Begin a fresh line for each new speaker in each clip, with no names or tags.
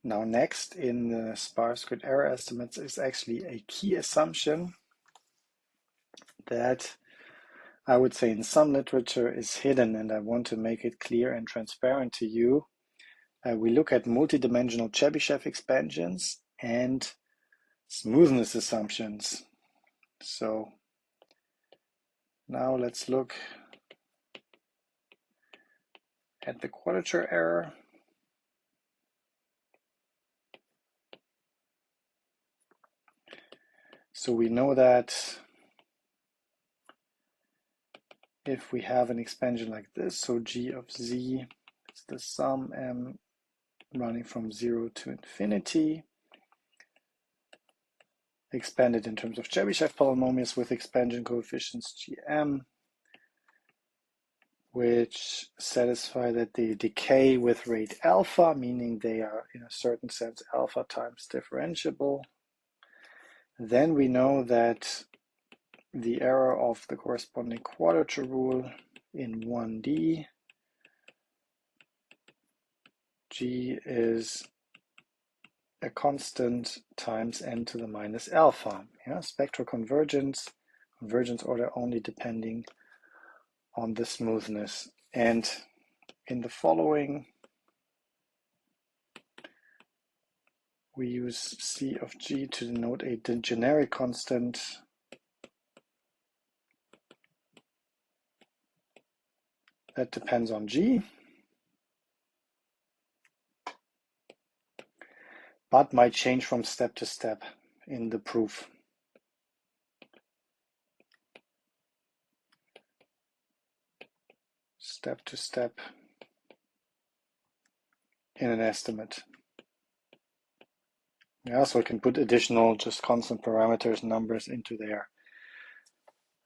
Now next in the sparse grid error estimates is actually a key assumption that I would say in some literature is hidden, and I want to make it clear and transparent to you. We look at multidimensional Chebyshev expansions and smoothness assumptions. So now let's look at the quadrature error. So we know that if we have an expansion like this, so g of z is the sum m running from 0 to infinity, expanded in terms of Chebyshev polynomials with expansion coefficients gm, which satisfy that they decay with rate alpha, meaning they are in a certain sense alpha times differentiable. Then we know that the error of the corresponding quadrature rule in 1D, g is a constant times n to the minus alpha. Yeah, spectral convergence order only depending on the smoothness. And in the following, we use C of g to denote a generic constant that depends on g, but might change from step to step in the proof. Step to step in an estimate. Yeah, so I can put additional just constant parameters, numbers into there.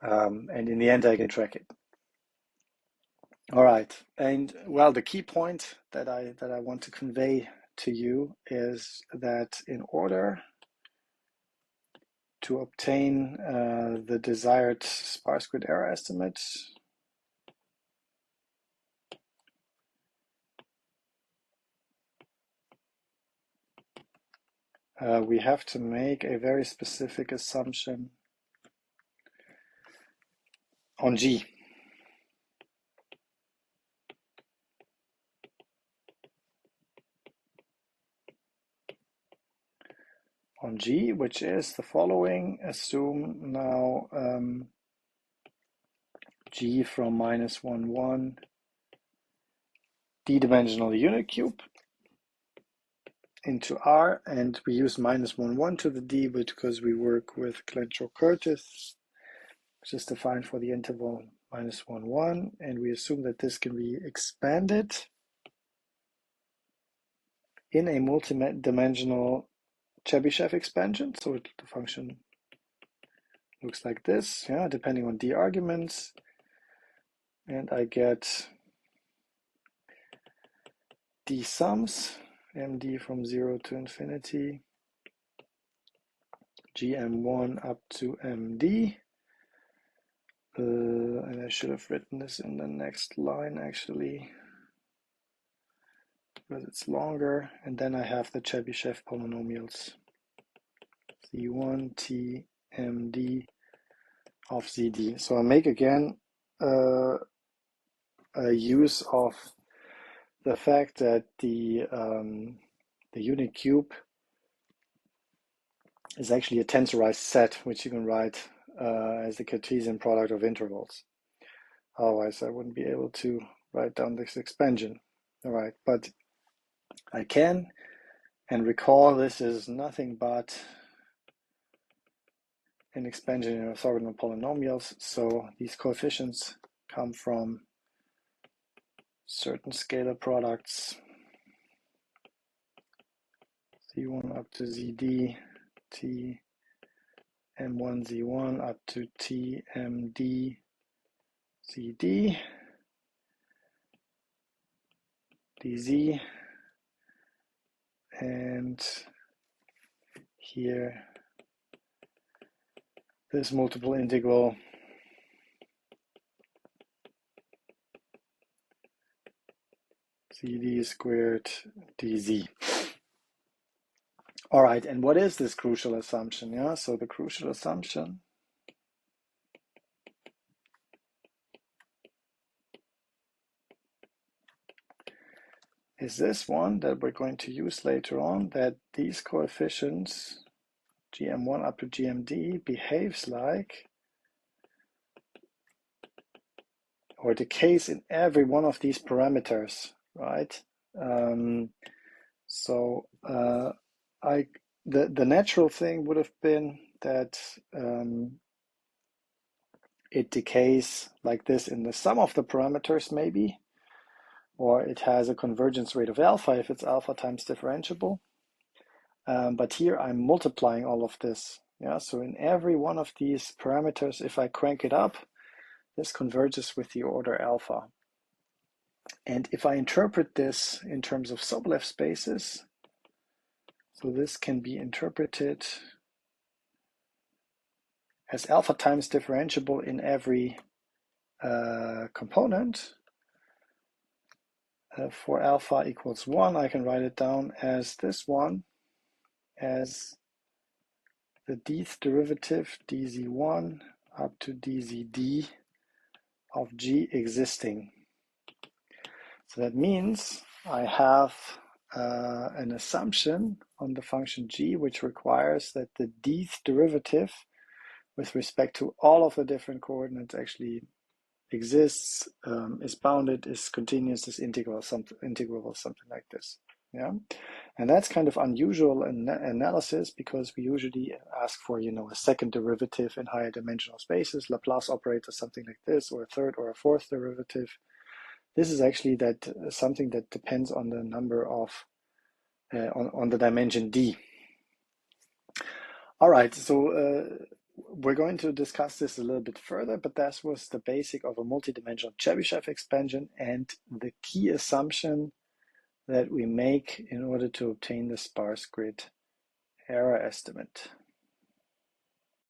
And in the end, I can track it. All right, and well, the key point that I want to convey to you is that in order to obtain the desired sparse grid error estimate, we have to make a very specific assumption on G. On G, which is the following. Assume now G from minus 1, 1, d-dimensional unit cube into R, and we use minus 1, 1 to the d because we work with Clenshaw-Curtis, which is defined for the interval minus 1, 1, and we assume that this can be expanded in a multi-dimensional Chebyshev expansion. So the function looks like this, yeah, depending on d arguments, and I get d sums, md from 0 to infinity, gm1 up to md, and I should have written this in the next line actually, because it's longer, and then I have the Chebyshev polynomials, z1 t md of zd. So I make again a use of the fact that the unit cube is actually a tensorized set, which you can write as the Cartesian product of intervals. Otherwise, I wouldn't be able to write down this expansion. All right, but I can, and recall this is nothing but an expansion in orthogonal polynomials. So these coefficients come from certain scalar products, z1 up to zd, t m1 z1 up to t md zd, dz, and here this multiple integral cd squared dz. All right, and what is this crucial assumption? Yeah, so the crucial assumption is this one that we're going to use later on, that these coefficients, gm1 up to gmd, behaves like, or decays in every one of these parameters, right? So the natural thing would have been that it decays like this in the sum of the parameters maybe, or it has a convergence rate of alpha if it's alpha times differentiable. But here I'm multiplying all of this. Yeah, so in every one of these parameters, if I crank it up, this converges with the order alpha. And if I interpret this in terms of Sobolev spaces, so this can be interpreted as alpha times differentiable in every component. For alpha equals 1, I can write it down as this one, as the dth derivative dz1 up to dzd of g existing. So that means I have an assumption on the function g which requires that the dth derivative with respect to all of the different coordinates actually exists, is bounded, is continuous, is integrable, something like this. Yeah, and that's kind of unusual in analysis because we usually ask for, a second derivative in higher dimensional spaces, Laplace operator, something like this, or a third or a fourth derivative. This is actually something that depends on the number of on the dimension d. All right, so we're going to discuss this a little bit further, but that was the basic of a multidimensional Chebyshev expansion and the key assumption that we make in order to obtain the sparse grid error estimate.